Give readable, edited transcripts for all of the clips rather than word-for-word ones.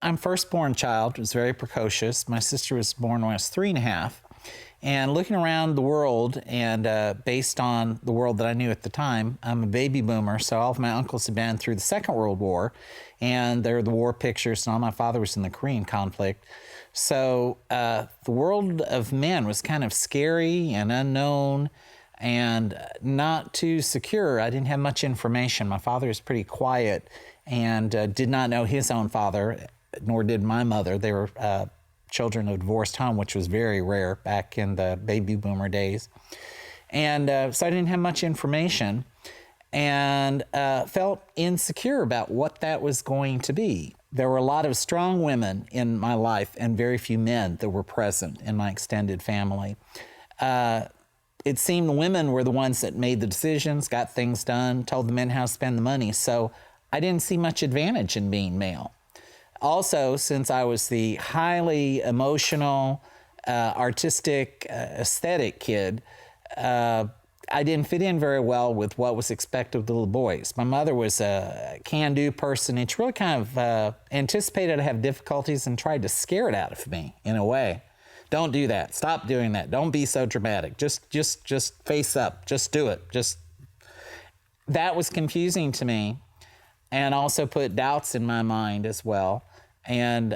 I'm firstborn child, was very precocious. My sister was born when I was 3.5. And looking around the world, and based on the world that I knew at the time, I'm a baby boomer, so all of my uncles had been through the Second World War, and there are the war pictures, and all my father was in the Korean conflict. So the world of men was kind of scary and unknown and not too secure. I didn't have much information. My father was pretty quiet and did not know his own father, nor did my mother. They were children of a divorced home, which was very rare back in the baby boomer days. And so I didn't have much information and felt insecure about what that was going to be. There were a lot of strong women in my life and very few men that were present in my extended family. It seemed women were the ones that made the decisions, got things done, told the men how to spend the money. So I didn't see much advantage in being male. Also, since I was the highly emotional, artistic, aesthetic kid, I didn't fit in very well with what was expected of the little boys. My mother was a can-do person, and she really kind of anticipated I'd have difficulties and tried to scare it out of me in a way. Don't do that. Stop doing that. Don't be so dramatic. Just face up. Just do it. That was confusing to me, and also put doubts in my mind as well. And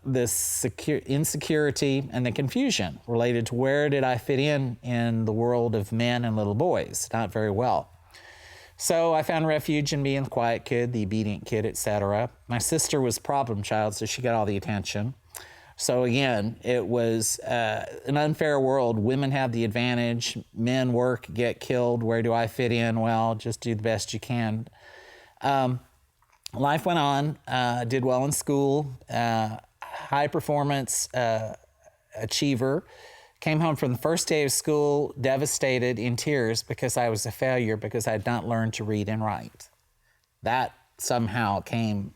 this insecurity and the confusion related to where did I fit in the world of men and little boys, not very well. So I found refuge in being the quiet kid, the obedient kid, etc. My sister was problem child, so she got all the attention. So again, it was an unfair world. Women have the advantage, men work, get killed. Where do I fit in? Well, just do the best you can. Life went on, did well in school, high performance achiever. Came home from the first day of school devastated, in tears, because I was a failure because I had not learned to read and write. That somehow came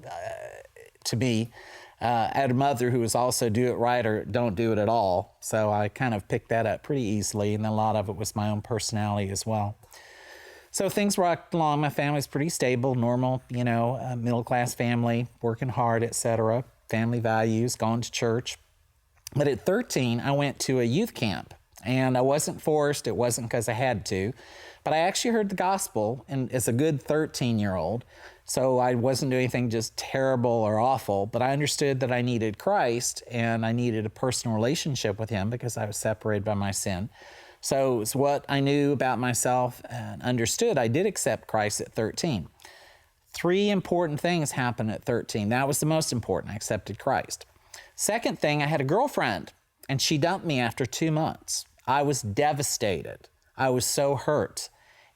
to me. I had a mother who was also do it right or don't do it at all. So I kind of picked that up pretty easily, and then a lot of it was my own personality as well. So things rocked along. My family's pretty stable, normal, middle-class family, working hard, etc. Family values, going to church. But at 13, I went to a youth camp, and I wasn't forced. It wasn't because I had to. But I actually heard the gospel and as a good 13-year-old. So I wasn't doing anything just terrible or awful, but I understood that I needed Christ and I needed a personal relationship with him because I was separated by my sin. So it's what I knew about myself and understood. I did accept Christ at 13. 3 important things happened at 13. That was the most important. I accepted Christ. Second thing, I had a girlfriend, and she dumped me after 2 months. I was devastated. I was so hurt.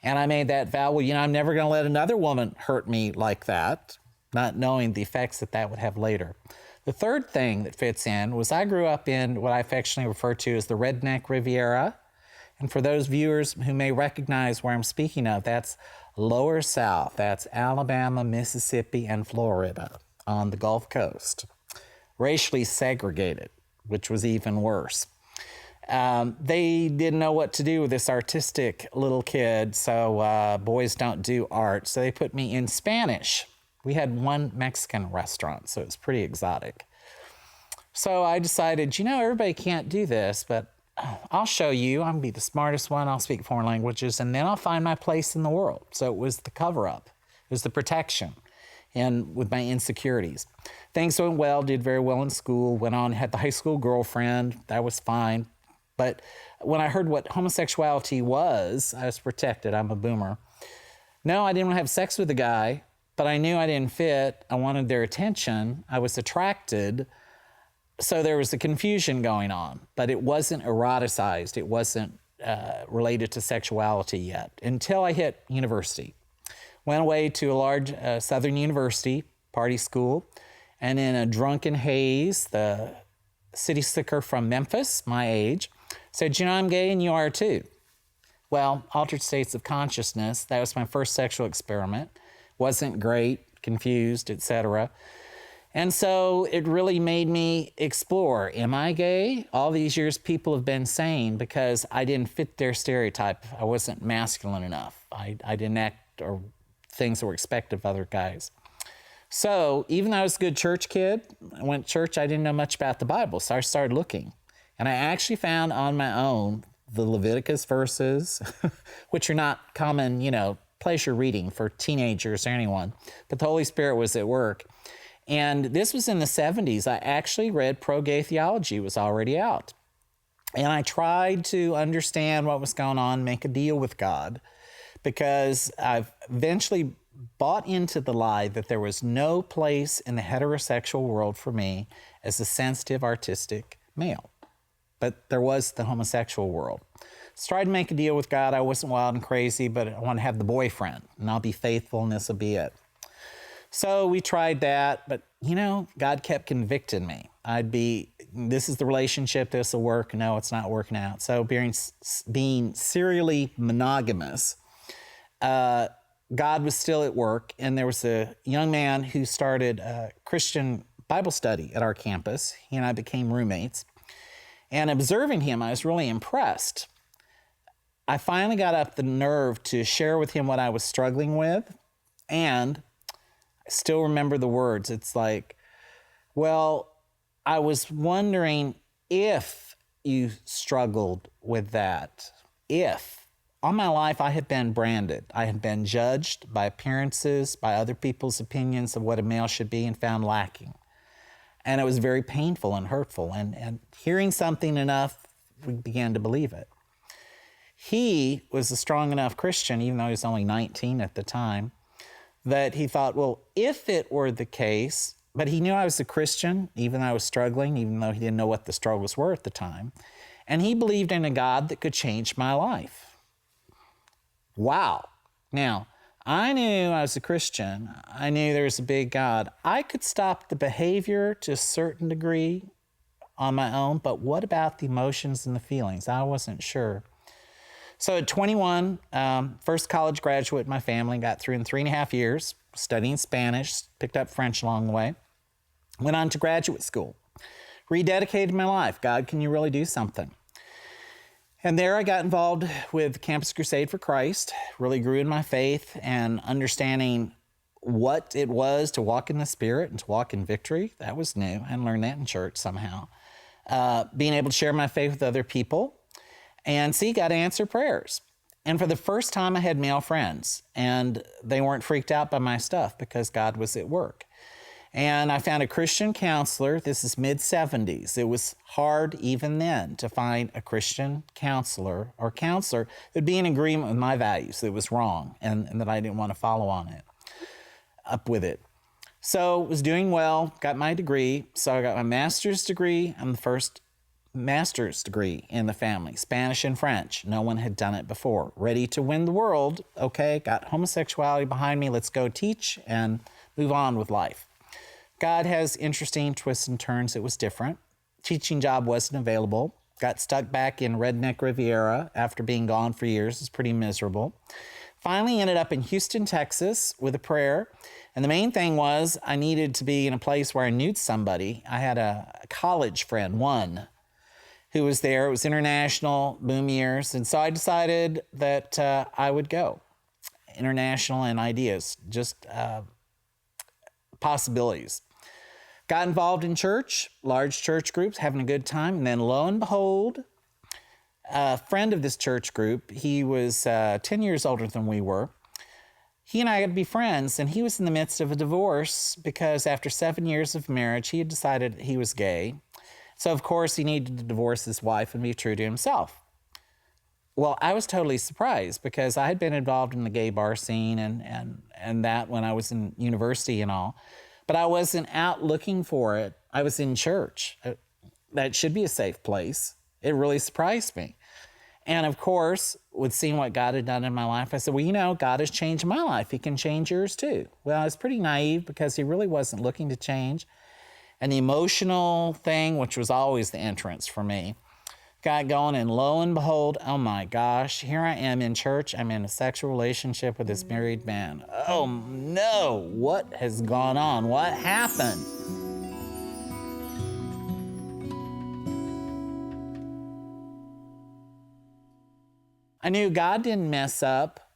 And I made that vow, I'm never going to let another woman hurt me like that, not knowing the effects that would have later. The third thing that fits in was I grew up in what I affectionately refer to as the Redneck Riviera. And for those viewers who may recognize where I'm speaking of, that's Lower South. That's Alabama, Mississippi, and Florida on the Gulf Coast. Racially segregated, which was even worse. They didn't know what to do with this artistic little kid, so boys don't do art, so they put me in Spanish. We had one Mexican restaurant, so it was pretty exotic. So I decided, everybody can't do this, but I'll show you. I'm going to be the smartest one. I'll speak foreign languages, and then I'll find my place in the world. So it was the cover-up. It was the protection and with my insecurities. Things went well, did very well in school, went on, had the high school girlfriend. That was fine. But when I heard what homosexuality was, I was protected. I'm a boomer. No, I didn't want to have sex with a guy, but I knew I didn't fit. I wanted their attention. I was attracted. So there was a confusion going on, but it wasn't eroticized. It wasn't related to sexuality yet until I hit university. Went away to a large southern university, party school, and in a drunken haze, the city slicker from Memphis, my age, said, I'm gay and you are too. Well, altered states of consciousness, that was my first sexual experiment. Wasn't great, confused, etc. And so it really made me explore, am I gay? All these years people have been saying because I didn't fit their stereotype. I wasn't masculine enough. I didn't act or things that were expected of other guys. So even though I was a good church kid, I went to church, I didn't know much about the Bible. So I started looking. And I actually found on my own the Leviticus verses, which are not common, pleasure reading for teenagers or anyone. But the Holy Spirit was at work. And this was in the 70s. I actually read Pro-Gay Theology. It was already out. And I tried to understand what was going on, make a deal with God, because I've eventually bought into the lie that there was no place in the heterosexual world for me as a sensitive, artistic male. But there was the homosexual world. So I tried to make a deal with God. I wasn't wild and crazy, but I want to have the boyfriend, and I'll be faithful, and this will be it. So we tried that, but God kept convicting me. This is the relationship, this will work. No, it's not working out. So being serially monogamous, God was still at work, and there was a young man who started a Christian Bible study at our campus. He and I became roommates. And observing him, I was really impressed. I finally got up the nerve to share with him what I was struggling with, and I still remember the words. It's like, well, I was wondering if you struggled with that. If. All my life, I have been branded. I have been judged by appearances, by other people's opinions of what a male should be, and found lacking. And it was very painful and hurtful. And hearing something enough, we began to believe it. He was a strong enough Christian, even though he was only 19 at the time, that he thought, well, if it were the case, but he knew I was a Christian, even though I was struggling, even though he didn't know what the struggles were at the time. And he believed in a God that could change my life. Wow. Now, I knew I was a Christian. I knew there was a big God. I could stop the behavior to a certain degree on my own, but what about the emotions and the feelings? I wasn't sure. So at 21, first college graduate in my family, got through in 3.5 years, studying Spanish, picked up French along the way, went on to graduate school, rededicated my life. God, can you really do something? And there I got involved with Campus Crusade for Christ, really grew in my faith and understanding what it was to walk in the Spirit and to walk in victory. That was new. I learned that in church somehow. Being able to share my faith with other people and see God answer prayers. And for the first time, I had male friends, and they weren't freaked out by my stuff because God was at work. And I found a Christian counselor. This is mid-70s. It was hard even then to find a Christian counselor or counselor that would be in agreement with my values, that it was wrong and that I didn't want to follow up with it. So was doing well, got my degree. So I got my master's degree. I'm the first master's degree in the family, Spanish and French. No one had done it before. Ready to win the world. Okay, got homosexuality behind me. Let's go teach and move on with life. God has interesting twists and turns. It was different. Teaching job wasn't available. Got stuck back in Redneck Riviera after being gone for years. It was pretty miserable. Finally ended up in Houston, Texas with a prayer. And the main thing was I needed to be in a place where I knew somebody. I had a college friend, one, who was there. It was international, boom years. And so I decided that I would go. International and ideas, just possibilities. Got involved in church, large church groups, having a good time. And then lo and behold, a friend of this church group, he was 10 years older than we were. He and I had to be friends, and he was in the midst of a divorce because after 7 years of marriage, he had decided he was gay. So, of course, he needed to divorce his wife and be true to himself. Well, I was totally surprised because I had been involved in the gay bar scene and that when I was in university and all. But I wasn't out looking for it. I was in church. That should be a safe place. It really surprised me. And of course, with seeing what God had done in my life, I said, well, God has changed my life. He can change yours too. Well, I was pretty naive because he really wasn't looking to change. And the emotional thing, which was always the entrance for me, got going, and lo and behold, oh my gosh, here I am in church. I'm in a sexual relationship with this married man. Oh no, what has gone on? What happened? I knew God didn't mess up,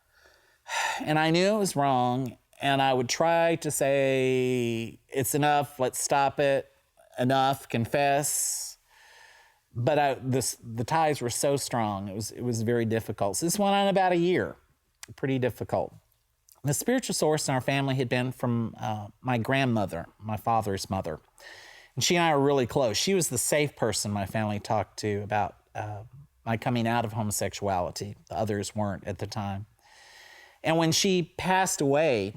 and I knew it was wrong, And I would try to say, it's enough, let's stop it, enough, confess. But the ties were so strong, it was very difficult. So this went on about a year, pretty difficult. The spiritual source in our family had been from my grandmother, my father's mother. And she and I were really close. She was the safe person my family talked to about my coming out of homosexuality. The others weren't at the time. And when she passed away,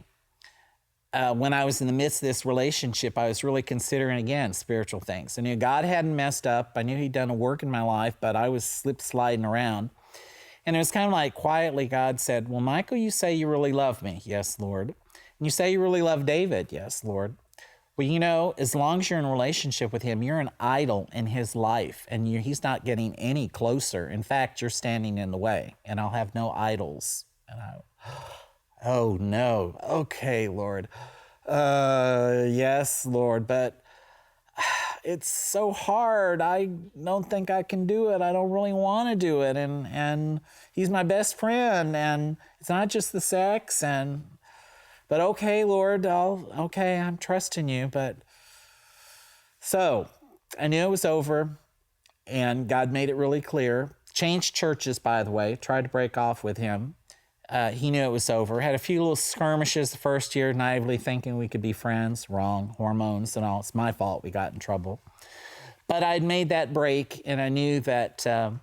when I was in the midst of this relationship, I was really considering, again, spiritual things. I knew God hadn't messed up. I knew he'd done a work in my life, but I was sliding around. And it was kind of like quietly God said, well, Michael, you say you really love me. Yes, Lord. And you say you really love David. Yes, Lord. Well, you know, as long as you're in a relationship with him, you're an idol in his life, and he's not getting any closer. In fact, you're standing in the way, and I'll have no idols. And oh, no. Okay, Lord. Yes, Lord, but it's so hard. I don't think I can do it. I don't really want to do it. And he's my best friend, and it's not just the sex. But okay, Lord, I'm trusting you. But so I knew it was over, and God made it really clear. Changed churches, by the way, tried to break off with him. He knew it was over. Had a few little skirmishes the first year, naively thinking we could be friends. Wrong. Hormones and all. It's my fault we got in trouble. But I'd made that break, and I knew that that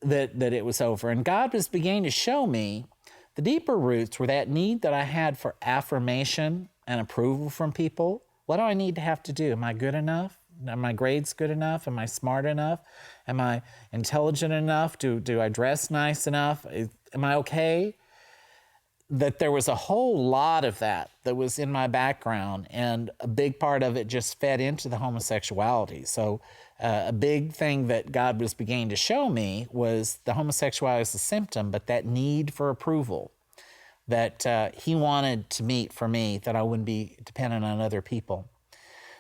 it was over. And God was beginning to show me the deeper roots were that need that I had for affirmation and approval from people. What do I need to have to do? Am I good enough? Are my grades good enough? Am I smart enough? Am I intelligent enough? Do I dress nice enough? Am I okay? That there was a whole lot of that was in my background, and a big part of it just fed into the homosexuality. So a big thing that God was beginning to show me was the homosexuality is a symptom, but that need for approval that he wanted to meet for me, that I wouldn't be dependent on other people.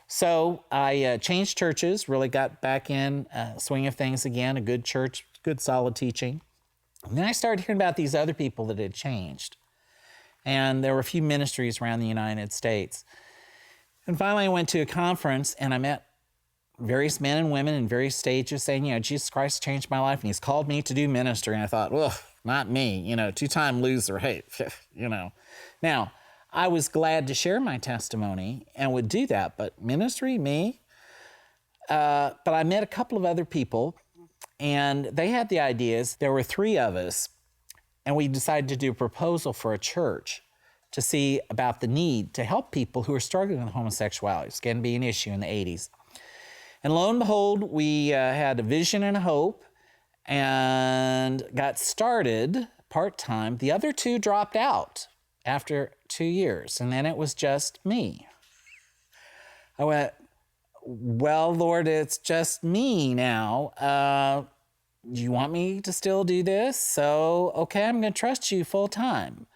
So I changed churches, really got back in swing of things again, a good church, good solid teaching. And then I started hearing about these other people that had changed. And there were a few ministries around the United States. And finally I went to a conference, and I met various men and women in various stages saying, you know, Jesus Christ changed my life, and he's called me to do ministry. And I thought, well, not me, you know, two-time loser, hey, you know. Now, I was glad to share my testimony and would do that, but ministry, me? But I met a couple of other people, and they had the ideas. There were 3 of us, and we decided to do a proposal for a church to see about the need to help people who are struggling with homosexuality. It's going to be an issue in the 80s. And lo and behold, we had a vision and a hope and got started part-time. The other 2 dropped out after 2 years, and then it was just me. I went, well, Lord, it's just me now. Do you want me to still do this? So, okay, I'm going to trust you full time.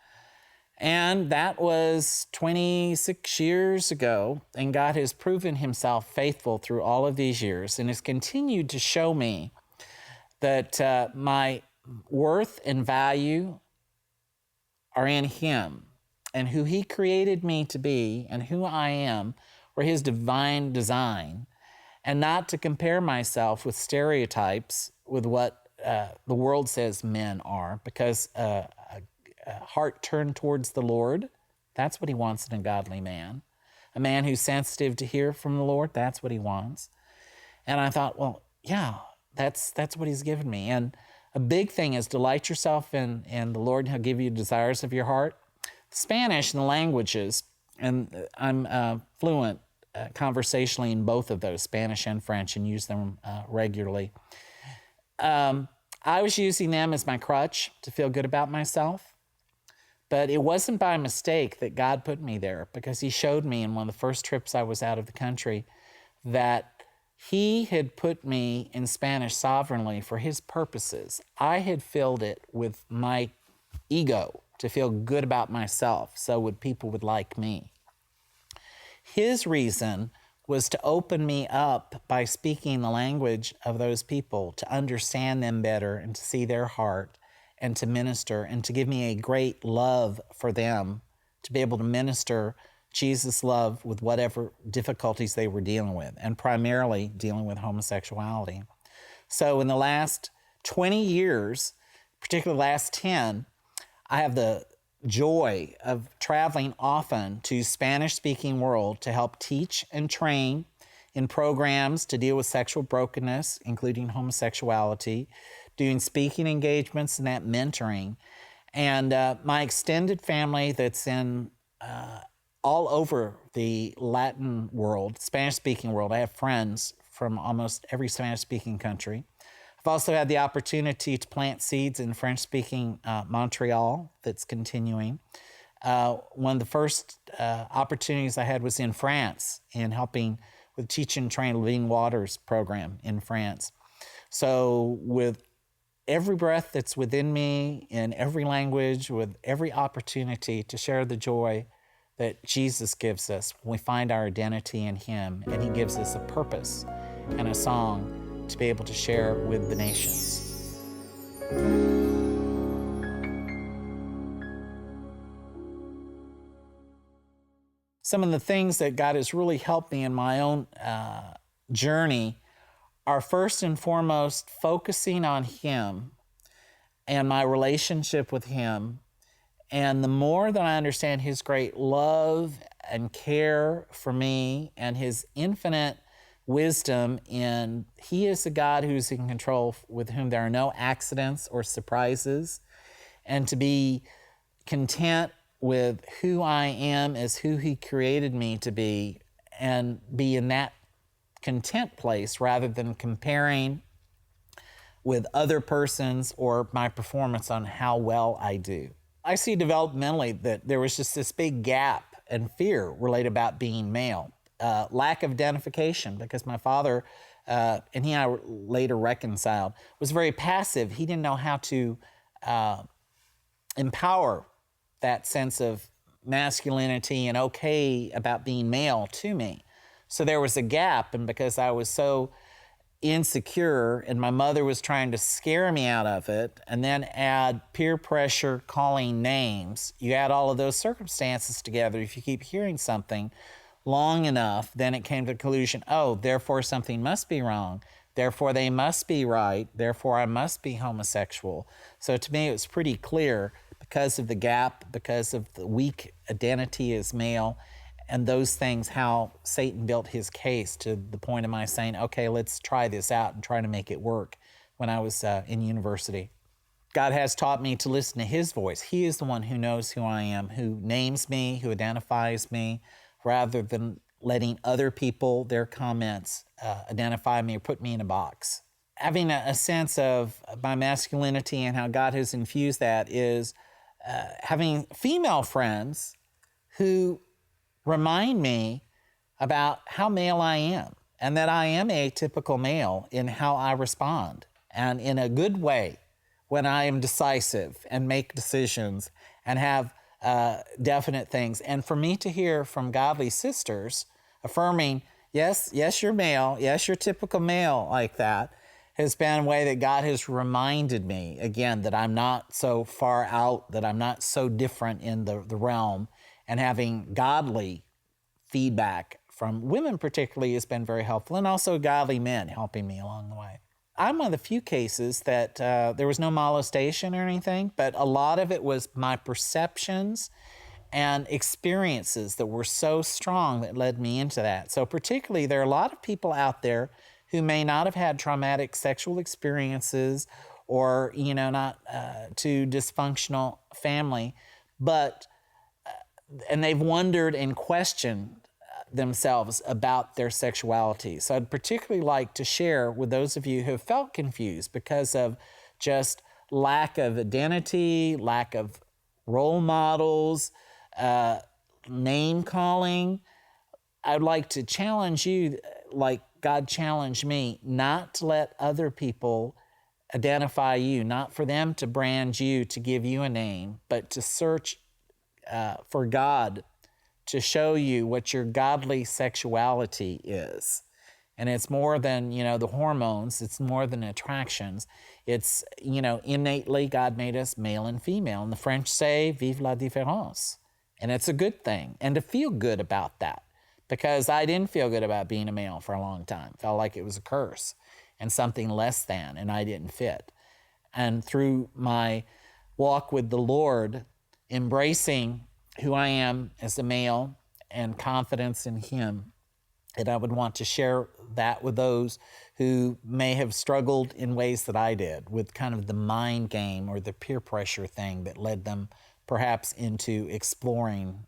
And that was 26 years ago, and God has proven himself faithful through all of these years and has continued to show me that my worth and value are in him, and who he created me to be and who I am were his divine design, and not to compare myself with stereotypes with what the world says men are, because a heart turned towards the Lord, that's what he wants in a godly man. A man who's sensitive to hear from the Lord, that's what he wants. And I thought, well, yeah, that's what he's given me. And a big thing is delight yourself in the Lord, and he'll give you desires of your heart. Spanish and the languages, and I'm fluent conversationally in both of those, Spanish and French, and use them regularly. I was using them as my crutch to feel good about myself. But it wasn't by mistake that God put me there, because he showed me in one of the first trips I was out of the country that he had put me in Spanish sovereignly for his purposes. I had filled it with my ego to feel good about myself, so people would like me. His reason was to open me up by speaking the language of those people, to understand them better and to see their heart and to minister and to give me a great love for them, to be able to minister Jesus' love with whatever difficulties they were dealing with, and primarily dealing with homosexuality. So in the last 20 years, particularly the last 10, I have the joy of traveling often to Spanish-speaking world to help teach and train in programs to deal with sexual brokenness, including homosexuality, doing speaking engagements and that mentoring. And my extended family that's in all over the Latin world, Spanish-speaking world. I have friends from almost every Spanish-speaking country. I've also had the opportunity to plant seeds in French-speaking Montreal that's continuing. One of the first opportunities I had was in France in helping with Teach and Train Living Waters program in France. So with every breath that's within me, in every language, with every opportunity to share the joy that Jesus gives us when we find our identity in Him, and He gives us a purpose and a song to be able to share with the nations. Some of the things that God has really helped me in my own journey are first and foremost focusing on Him and my relationship with Him. And the more that I understand His great love and care for me and His infinite wisdom in He is the God who's in control, with whom there are no accidents or surprises, and to be content with who I am as who He created me to be, and be in that content place rather than comparing with other persons or my performance on how well I do. I see developmentally that there was just this big gap and fear related about being male. Lack of identification, because my father, and he and I later reconciled, was very passive. He didn't know how to empower that sense of masculinity and okay about being male to me. So there was a gap, and because I was so insecure and my mother was trying to scare me out of it, and then add peer pressure, calling names, you add all of those circumstances together, if you keep hearing something long enough, then it came to the conclusion, oh, therefore something must be wrong, therefore they must be right, therefore I must be homosexual. So to me it was pretty clear, because of the gap, because of the weak identity as male, and those things, how Satan built his case to the point of my saying, okay, let's try this out and try to make it work when I was in university. God has taught me to listen to His voice. He is the one who knows who I am, who names me, who identifies me, rather than letting other people, their comments, identify me or put me in a box. Having a sense of my masculinity and how God has infused that is having female friends who remind me about how male I am, and that I am a typical male in how I respond, and in a good way when I am decisive and make decisions and have definite things. And for me to hear from godly sisters affirming, yes, you're male, yes, you're typical male like that, has been a way that God has reminded me, again, that I'm not so far out, that I'm not so different in the realm, and having godly feedback from women particularly has been very helpful, and also godly men helping me along the way. I'm one of the few cases that there was no molestation or anything, but a lot of it was my perceptions and experiences that were so strong that led me into that. So particularly, there are a lot of people out there who may not have had traumatic sexual experiences or, not too dysfunctional family, but and they've wondered and questioned themselves about their sexuality. So I'd particularly like to share with those of you who have felt confused because of just lack of identity, lack of role models, name calling. I'd like to challenge you, like God challenged me, not to let other people identify you, not for them to brand you, to give you a name, but to search for God to show you what your godly sexuality is. And it's more than, the hormones. It's more than attractions. It's, innately God made us male and female. And the French say, vive la différence. And it's a good thing. And to feel good about that, because I didn't feel good about being a male for a long time. Felt like it was a curse and something less than, and I didn't fit. And through my walk with the Lord, embracing who I am as a male and confidence in Him, and I would want to share that with those who may have struggled in ways that I did, with kind of the mind game or the peer pressure thing that led them perhaps into exploring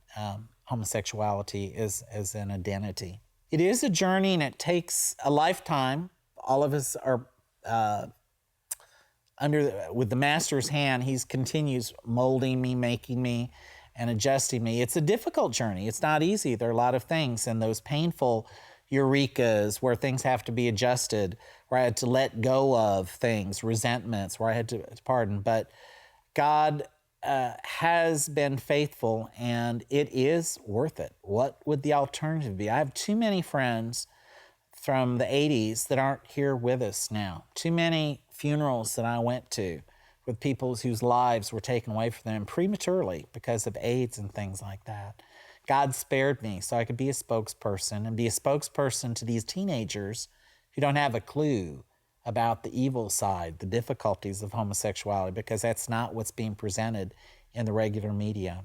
homosexuality as an identity. It is a journey, and it takes a lifetime. All of us are with the Master's hand. He continues molding me, making me, and adjusting me. It's a difficult journey. It's not easy. There are a lot of things, and those painful eurekas where things have to be adjusted, where I had to let go of things, resentments, where I had to pardon. But God has been faithful, and it is worth it. What would the alternative be? I have too many friends from the 80s that aren't here with us now. Too many funerals that I went to with people whose lives were taken away from them prematurely because of AIDS and things like that. God spared me so I could be a spokesperson, and be a spokesperson to these teenagers who don't have a clue about the evil side, the difficulties of homosexuality, because that's not what's being presented in the regular media.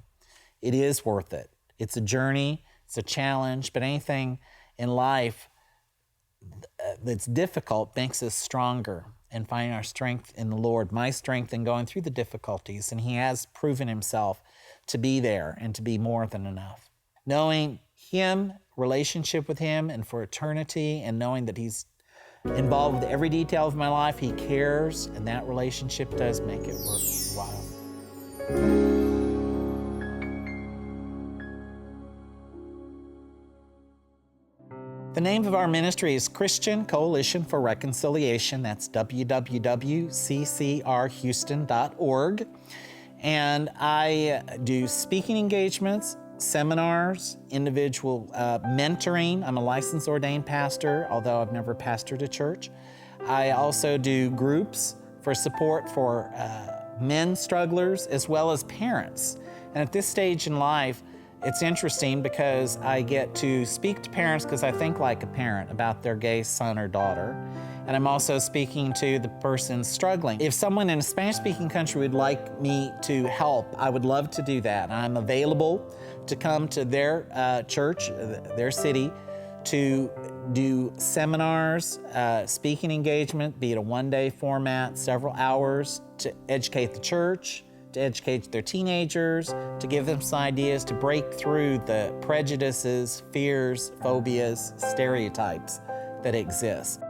It is worth it. It's a journey, it's a challenge, but anything in life that's difficult makes us stronger and finding our strength in the Lord. My strength in going through the difficulties, and He has proven Himself to be there and to be more than enough. Knowing Him, relationship with Him, and for eternity, and knowing that He's involved with every detail of my life, He cares, and that relationship does make it worthwhile. The name of our ministry is Christian Coalition for Reconciliation. That's www.ccrhouston.org. And I do speaking engagements, seminars, individual mentoring. I'm a licensed ordained pastor, although I've never pastored a church. I also do groups for support for men strugglers as well as parents. And at this stage in life, it's interesting because I get to speak to parents because I think like a parent about their gay son or daughter. And I'm also speaking to the person struggling. If someone in a Spanish-speaking country would like me to help, I would love to do that. I'm available to come to their church, their city, to do seminars, speaking engagement, be it a one-day format, several hours, to educate the church, to educate their teenagers, to give them some ideas to break through the prejudices, fears, phobias, stereotypes that exist.